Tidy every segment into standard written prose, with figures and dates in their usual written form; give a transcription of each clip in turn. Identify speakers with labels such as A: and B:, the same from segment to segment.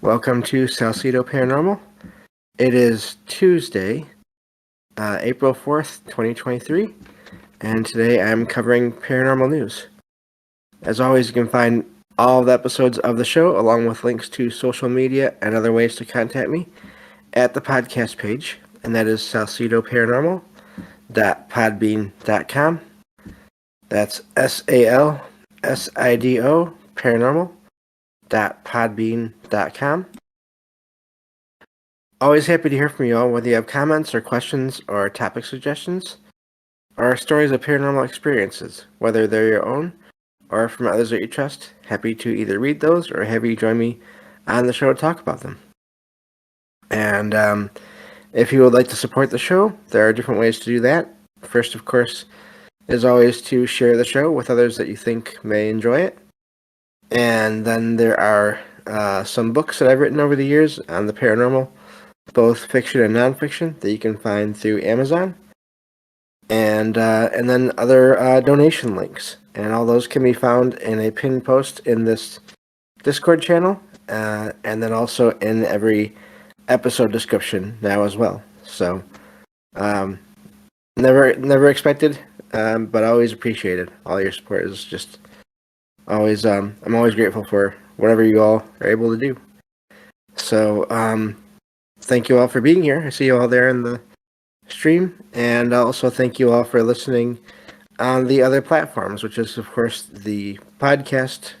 A: Welcome to Salcedo Paranormal. It is Tuesday, April 4th, 2023, and today I'm covering paranormal news. As always, you can find all the episodes of the show, along with links to social media and other ways to contact me, at the podcast page, and that is salcido.podbean.com. That's SALSIDO paranormal.podbean.com. Always happy to hear from you all, whether you have comments or questions or topic suggestions, or stories of paranormal experiences, whether they're your own or from others that you trust. Happy to either read those or have you join me on the show to talk about them. And if you would like to support the show, there are different ways to do that. First, of course, is always to share the show with others that you think may enjoy it. And then there are some books that I've written over the years on the paranormal, both fiction and nonfiction, that you can find through Amazon. And then other donation links. And all those can be found in a pinned post in this Discord channel, and then also in every episode description now as well. So, never expected, but always appreciated. All your support is just always, I'm always grateful for whatever you all are able to do. So, thank you all for being here. I see you all there in the stream, and also thank you all for listening on the other platforms, which is, of course, the podcast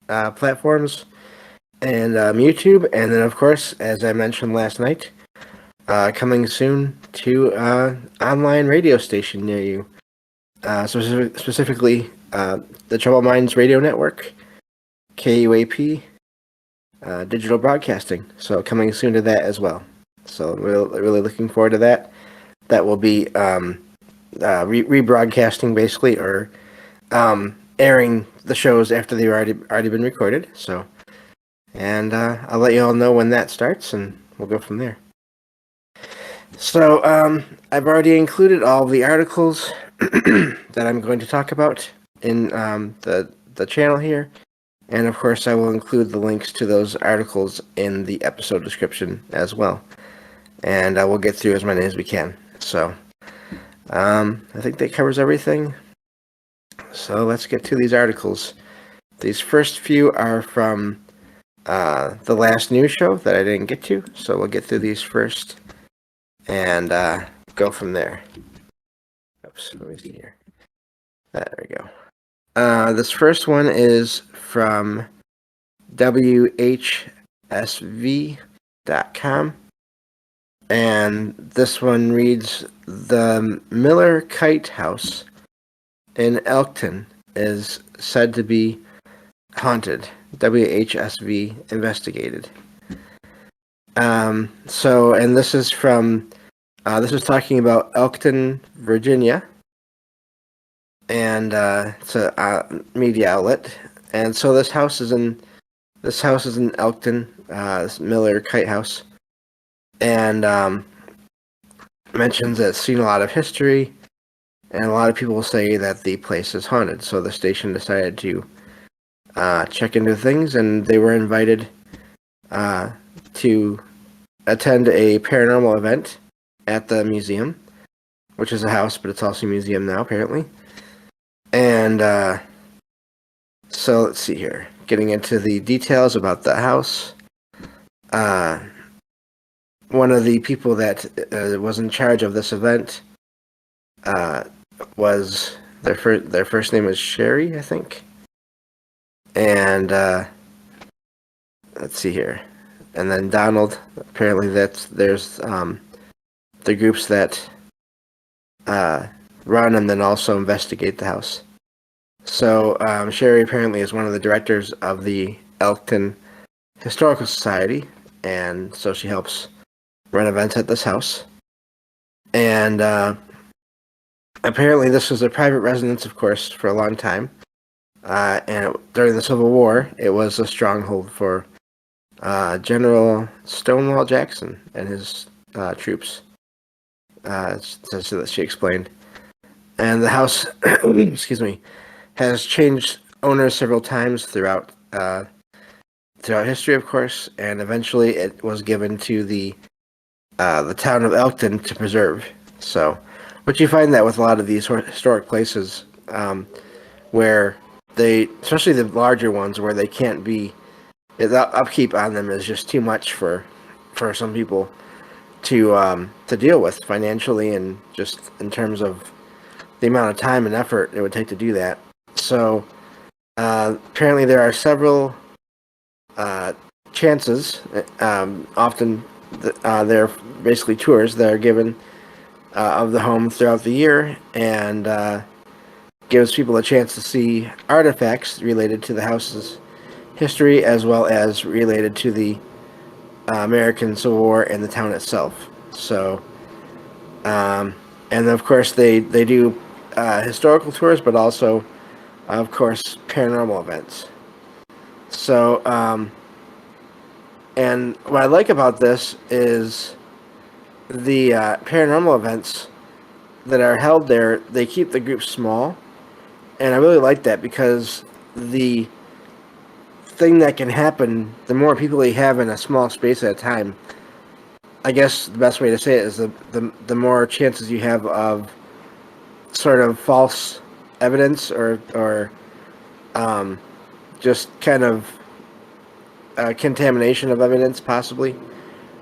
A: platforms and YouTube, and then, of course, as I mentioned last night, coming soon to online radio station near you, specifically the Troubled Minds Radio Network, KUAP, digital broadcasting. So coming soon to that as well. So really looking forward to that. That will be rebroadcasting basically, or airing the shows after they've already been recorded. So, and I'll let you all know when that starts, and we'll go from there. So I've already included all the articles that I'm going to talk about in the channel here, and of course I will include the links to those articles in the episode description as well, and we'll get through as many as we can. So I think that covers everything. So let's get to these articles. These first few are from the last news show that I didn't get to, so we'll get through these first and go from there. Oops, let me see here. There we go. This first one is from WHSV.com, and this one reads, "The Miller Kite House in Elkton is said to be haunted. WHSV investigated." So, and this is from, this is talking about Elkton, Virginia, and it's a media outlet. And so this house is in Elkton, this Miller Kite House, and mentions that it's seen a lot of history, and a lot of people say that the place is haunted. So the station decided to check into things, and they were invited to attend a paranormal event at the museum, which is a house, but it's also a museum now, apparently. And so let's see here. Getting into the details about the house. One of the people that was in charge of this event was their first name was Sherry, I think. And let's see here. And then Donald. Apparently, there's the groups that run and then also investigate the house. So Sherry apparently is one of the directors of the Elkton Historical Society, and so she helps run events at this house. And apparently this was a private residence, of course, for a long time. And during the Civil War, it was a stronghold for General Stonewall Jackson and his troops. So that she explained. And the house, excuse me, has changed owners several times throughout throughout history, of course, and eventually it was given to the town of Elkton to preserve. So, but you find that with a lot of these historic places, where they, especially the larger ones, where they can't be, the upkeep on them is just too much for some people to deal with financially and just in terms of the amount of time and effort it would take to do that. So apparently there are several chances. Often there are basically tours that are given of the home throughout the year, and gives people a chance to see artifacts related to the house's history as well as related to the American Civil War and the town itself. So, and of course they do historical tours, but also, of course, paranormal events. So, and what I like about this is the paranormal events that are held there. They keep the group small, and I really like that because the thing that can happen, the more people you have in a small space at a time, I guess the best way to say it is the more chances you have of sort of false evidence or just kind of contamination of evidence, possibly,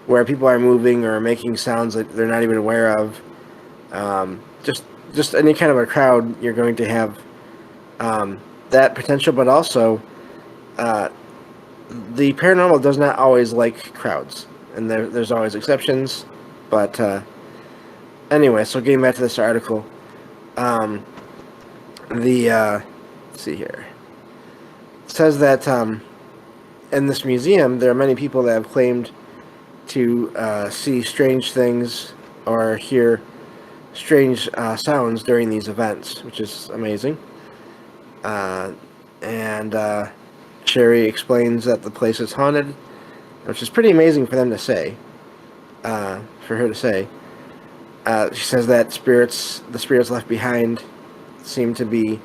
A: where people are moving or making sounds that they're not even aware of. Just any kind of a crowd, you're going to have that potential, but also the paranormal does not always like crowds, and there's always exceptions. But anyway, so getting back to this article, let's see here. It says that in this museum, there are many people that have claimed to see strange things or hear strange sounds during these events, which is amazing. And Sherry explains that the place is haunted, which is pretty amazing for them to say, for her to say. She says that the spirits left behind seem to be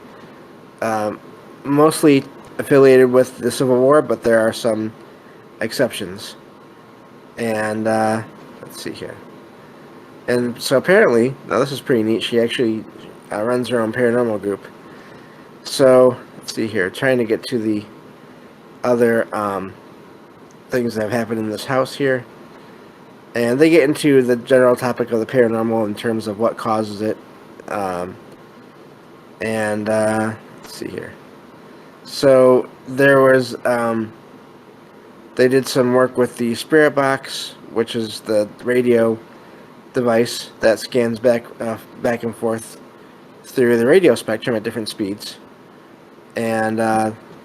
A: mostly affiliated with the Civil War, but there are some exceptions. And let's see here. And so apparently, now this is pretty neat, she actually runs her own paranormal group. So, let's see here, trying to get to the other things that have happened in this house here. And they get into the general topic of the paranormal in terms of what causes it. And let's see here. So there was, they did some work with the Spirit Box, which is the radio device that scans back and forth through the radio spectrum at different speeds. And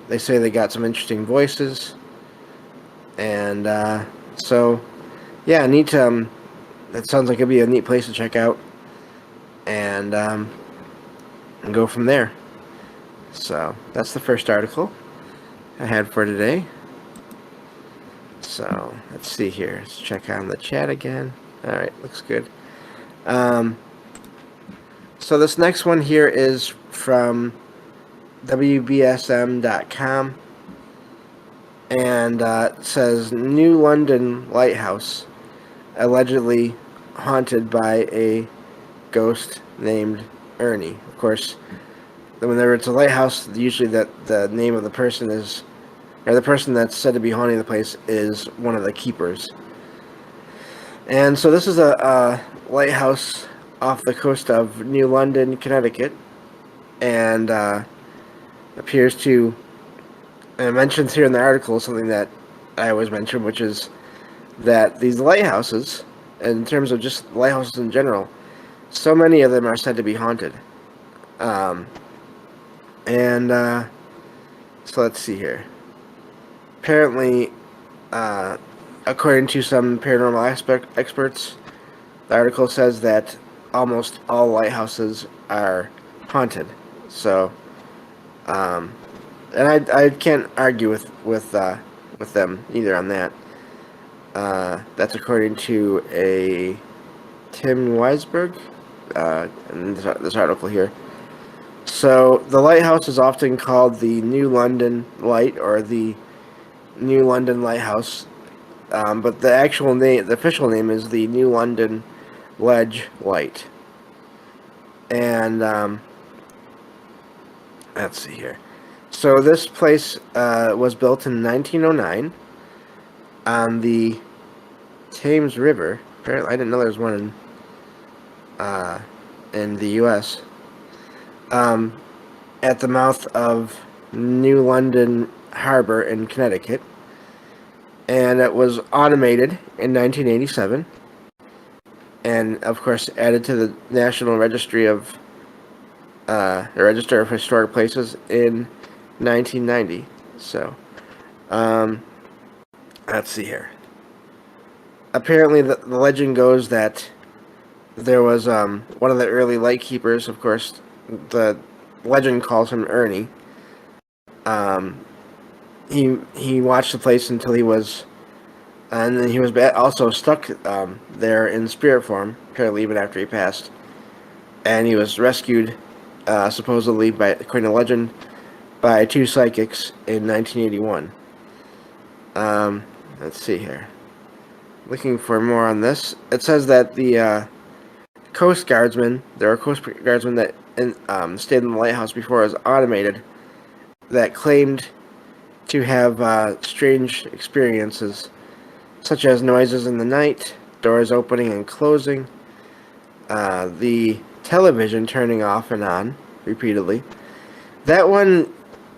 A: they say they got some interesting voices. And so, yeah, neat. That sounds like it'd be a neat place to check out, and go from there. So that's the first article I had for today. So let's see here. Let's check on the chat again. All right, looks good. So this next one here is from WBSM.com, and it says New London Lighthouse allegedly haunted by a ghost named Ernie. Of course, whenever it's a lighthouse, usually the name of the person is, or the person that's said to be haunting the place is one of the keepers. And so this is a lighthouse off the coast of New London, Connecticut, and appears to, and it mentions here in the article something that I always mention, which is that these lighthouses, in terms of just lighthouses in general, so many of them are said to be haunted. So let's see here. Apparently, according to some paranormal experts, the article says that almost all lighthouses are haunted. So, and I can't argue with them either on that. That's according to a Tim Weisberg in this article here. So the lighthouse is often called the New London Light, or the New London Lighthouse, but the actual name, the official name, is the New London Ledge Light. And let's see here. So this place was built in 1909 on the Thames River. Apparently, I didn't know there was one in the U.S. At the mouth of New London Harbor in Connecticut, and it was automated in 1987, and of course added to the National Registry of the Register of Historic Places in 1990. So, let's see here. Apparently, the legend goes that there was one of the early lightkeepers. Of course, the legend calls him Ernie. He watched the place until he was, and then he was also stuck there in spirit form, apparently even after he passed. And he was rescued, supposedly, by, according to legend, by two psychics in 1981. Let's see here. Looking for more on this. It says that the Coast Guardsmen, there are Coast Guardsmen that stayed in the lighthouse before it was automated, that claimed to have strange experiences, such as noises in the night, doors opening and closing, the television turning off and on repeatedly. That one,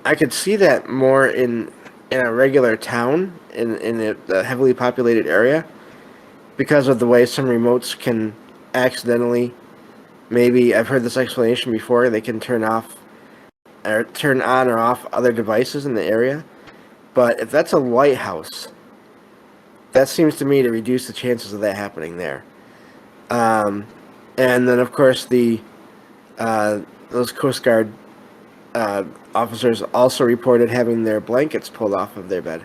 A: I could see that more in a regular town, in a heavily populated area, because of the way some remotes can accidentally, maybe, I've heard this explanation before, they can turn off or turn on or off other devices in the area. But if that's a lighthouse, that seems to me to reduce the chances of that happening there. And then, of course, the those Coast Guard officers also reported having their blankets pulled off of their bed.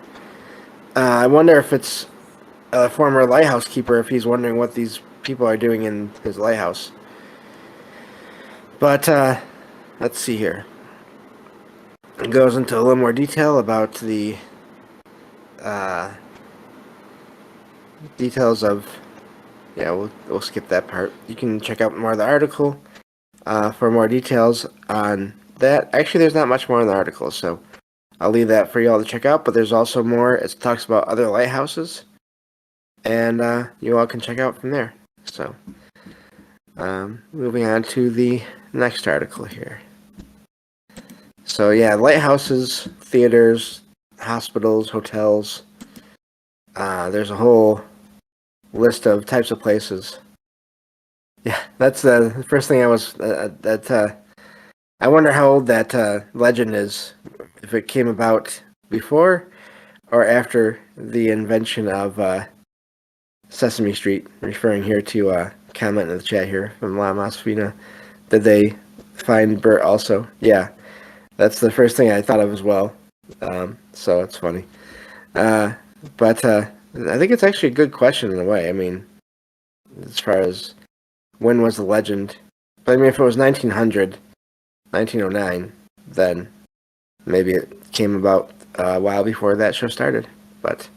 A: I wonder if it's a former lighthouse keeper, if he's wondering what these people are doing in his lighthouse. But let's see here. It goes into a little more detail about the details of. Yeah, we'll skip that part. You can check out more of the article for more details on that. Actually, there's not much more in the article, so I'll leave that for you all to check out. But there's also more. It talks about other lighthouses, and you all can check out from there. So, moving on to the next article here. So yeah, lighthouses, theaters, hospitals, hotels. There's a whole list of types of places. Yeah, that's the first thing I was. I wonder how old that legend is. If it came about before or after the invention of Sesame Street, referring here to a comment in the chat here from La Masfina. Did they find Bert also? Yeah. That's the first thing I thought of as well. So it's funny. But I think it's actually a good question in a way. I mean, as far as when was the legend? But I mean, if it was 1900, 1909, then maybe it came about a while before that show started. But,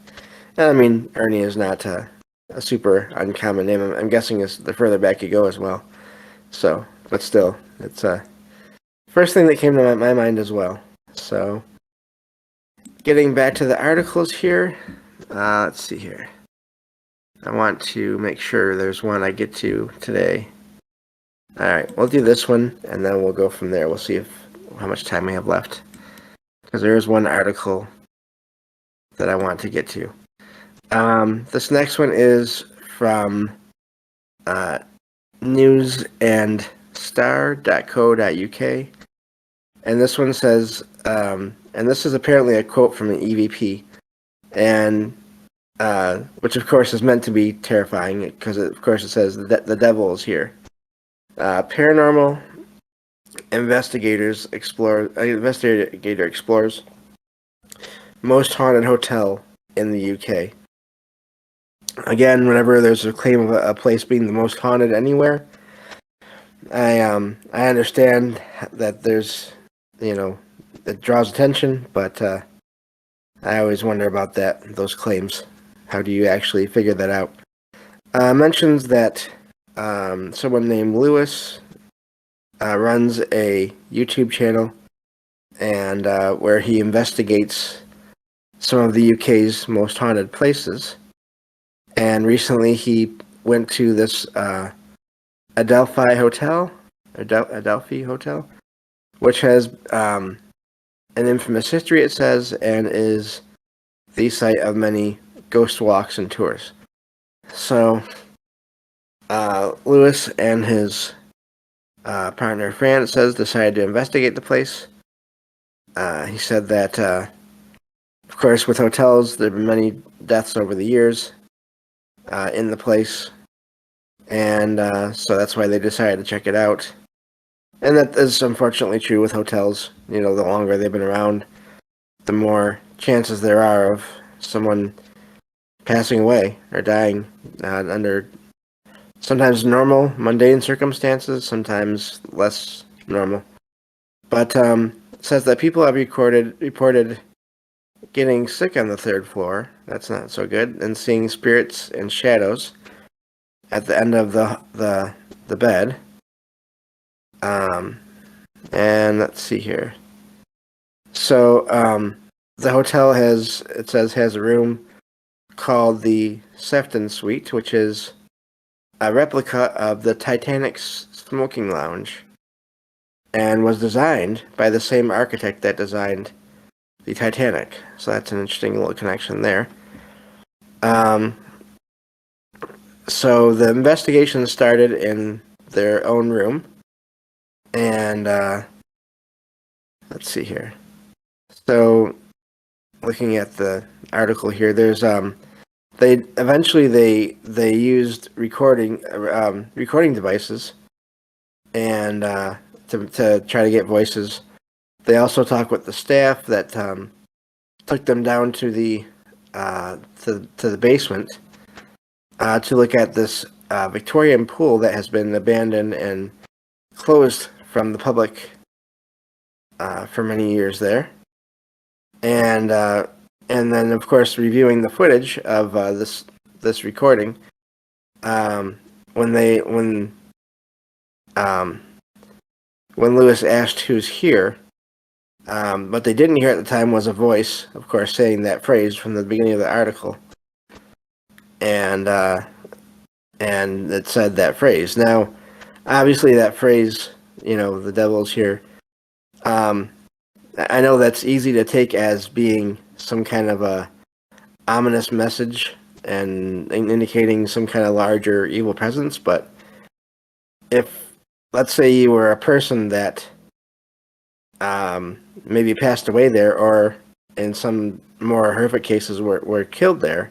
A: I mean, Ernie is not a super uncommon name. I'm guessing it's the further back you go as well. So, but still, it's first thing that came to my mind as well. So, getting back to the articles here, let's see here. I want to make sure there's one I get to today. Alright, we'll do this one, and then we'll go from there. We'll see how much time we have left. Because there is one article that I want to get to. This next one is from newsandstar.co.uk. And this one says, and this is apparently a quote from an EVP, and which of course is meant to be terrifying, because of course it says the devil is here. Paranormal investigator explores most haunted hotel in the UK. Again, whenever there's a claim of a place being the most haunted anywhere, I understand that there's, it draws attention, but I always wonder about those claims. How do you actually figure that out? Mentions that someone named Lewis runs a YouTube channel and where he investigates some of the UK's most haunted places. And recently he went to this Adelphi Hotel, Adelphi Hotel, which has an infamous history, it says, and is the site of many ghost walks and tours. So, Lewis and his partner, Fran, it says, decided to investigate the place. He said that, of course, with hotels, there have been many deaths over the years in the place, and so that's why they decided to check it out. And that is unfortunately true with hotels. You know, the longer they've been around, the more chances there are of someone passing away or dying under sometimes normal, mundane circumstances, sometimes less normal. But it says that people have reported getting sick on the third floor. That's not so good. And seeing spirits and shadows at the end of the bed. And let's see here. So the hotel has a room called the Sefton Suite, which is a replica of the Titanic's smoking lounge, and was designed by the same architect that designed the Titanic. So that's an interesting little connection there. So the investigation started in their own room, and let's see here. So, looking at the article here, there's they used recording devices and to try to get voices. They also talked with the staff that took them down to the basement to look at this Victorian pool that has been abandoned and closed from the public for many years there, and then of course reviewing the footage of this recording. When Lewis asked who's here, what they didn't hear at the time was a voice, of course, saying that phrase from the beginning of the article, and it said that phrase. Now, obviously, that phrase, you know, the devil's here. I know that's easy to take as being some kind of a ominous message and indicating some kind of larger evil presence, but if, let's say, you were a person that maybe passed away there, or in some more horrific cases were killed there,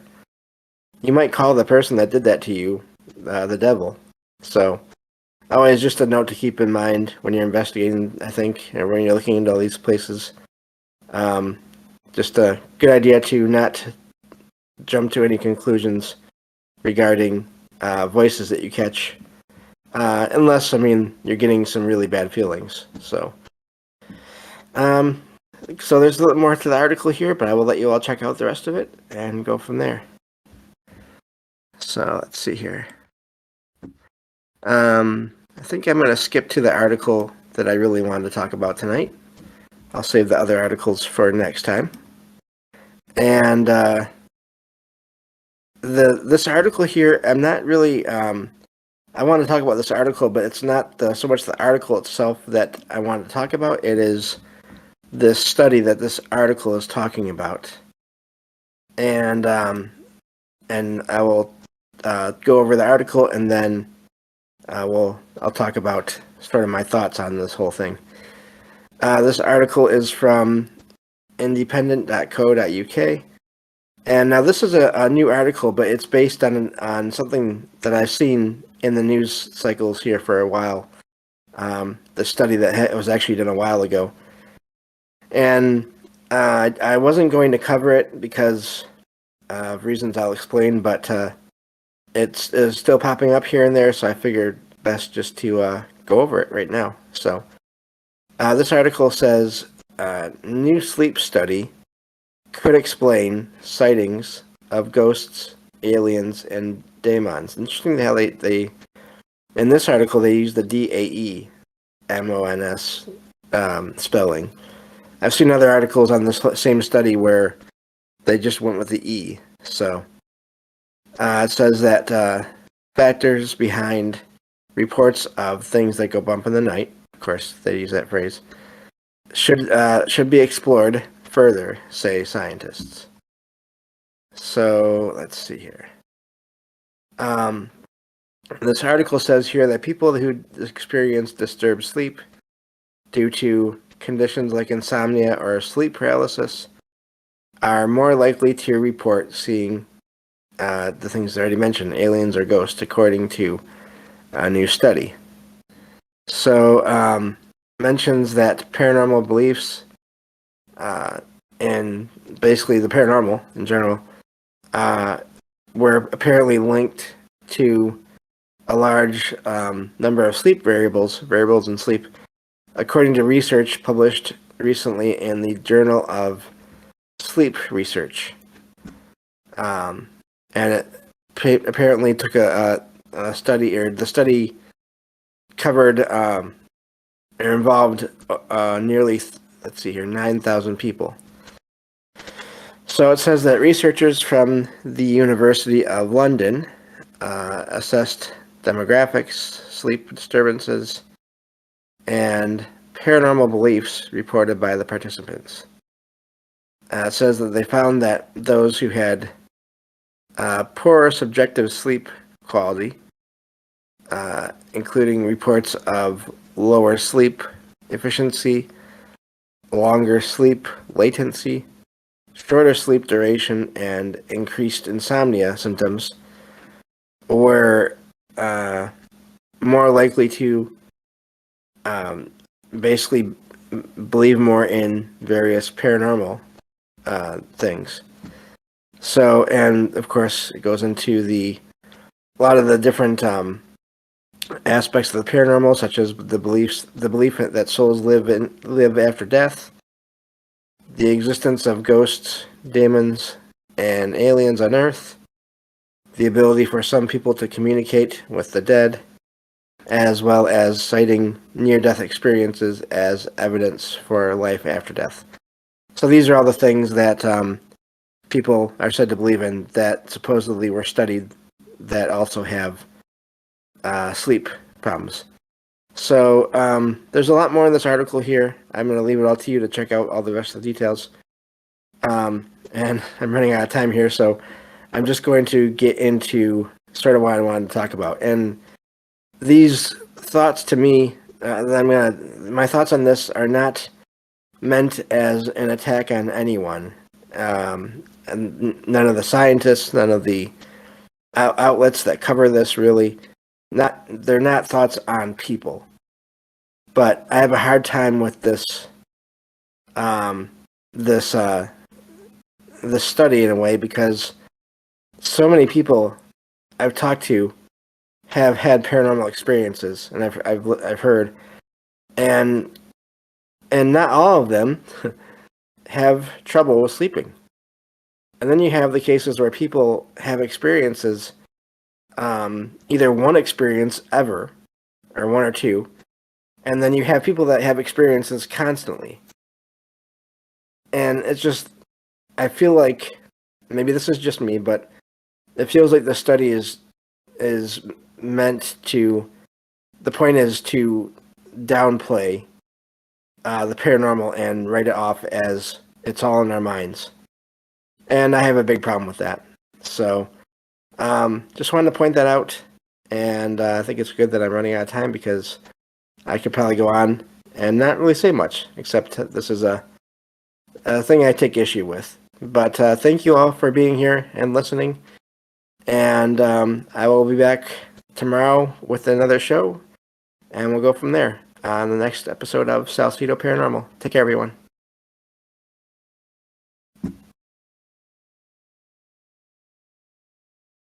A: you might call the person that did that to you the devil. So, always just a note to keep in mind when you're investigating, I think, or when you're looking into all these places. Just a good idea to not jump to any conclusions regarding voices that you catch, unless, I mean, you're getting some really bad feelings. So there's a little more to the article here, but I will let you all check out the rest of it and go from there. So let's see here. I think I'm going to skip to the article that I really wanted to talk about tonight. I'll save the other articles for next time. And this article here, I'm not really. I want to talk about this article, but it's not so much the article itself that I want to talk about. It is this study that this article is talking about, and I will go over the article, and then I'll talk about sort of my thoughts on this whole thing. This article is from independent.co.uk. And now this is a new article, but it's based on something that I've seen in the news cycles here for a while. The study that was actually done a while ago. And I wasn't going to cover it because of reasons I'll explain, but it's still popping up here and there, so I figured best just to go over it right now. So this article says, new sleep study could explain sightings of ghosts, aliens, and daemons. Interesting how they in this article they use the DAEMONS spelling. I've seen other articles on this same study where they just went with the E. So it says that factors behind reports of things that go bump in the night, of course they use that phrase, should be explored further, say scientists. So let's see here. This article says here that people who experience disturbed sleep due to conditions like insomnia or sleep paralysis are more likely to report seeing the things I already mentioned, aliens or ghosts, according to a new study. So, mentions that paranormal beliefs and basically the paranormal in general were apparently linked to a large number of sleep variables in sleep, according to research published recently in the Journal of Sleep Research. And it apparently took a study, or the study covered or involved nearly, 9,000 people. So it says that researchers from the University of London assessed demographics, sleep disturbances, and paranormal beliefs reported by the participants. It says that they found that those who had poor subjective sleep quality, including reports of lower sleep efficiency, longer sleep latency, shorter sleep duration, and increased insomnia symptoms, were more likely to basically believe more in various paranormal things. So, and of course, it goes into a lot of the different aspects of the paranormal, such as the belief that souls live after death, the existence of ghosts, demons, and aliens on Earth, the ability for some people to communicate with the dead, as well as citing near-death experiences as evidence for life after death. So these are all the things that people are said to believe in that supposedly were studied that also have sleep problems. So there's a lot more in this article here. I'm going to leave it all to you to check out all the rest of the details. And I'm running out of time here, so I'm just going to get into sort of what I wanted to talk about. And these thoughts to me, my thoughts on this are not meant as an attack on anyone. And none of the scientists, none of the outlets that cover this really, they're not thoughts on people. But I have a hard time with this this study in a way, because so many people I've talked to have had paranormal experiences, and I've heard, and not all of them have trouble with sleeping. And then you have the cases where people have experiences, either one experience ever, or one or two, and then you have people that have experiences constantly. And it's just, I feel like, maybe this is just me, but it feels like the study is meant to, the point is to downplay the paranormal and write it off as it's all in our minds. And I have a big problem with that. So, just wanted to point that out, and I think it's good that I'm running out of time, because I could probably go on and not really say much, except this is a thing I take issue with. But thank you all for being here and listening, and I will be back tomorrow with another show, and we'll go from there on the next episode of Salcedo Paranormal. Take care, everyone.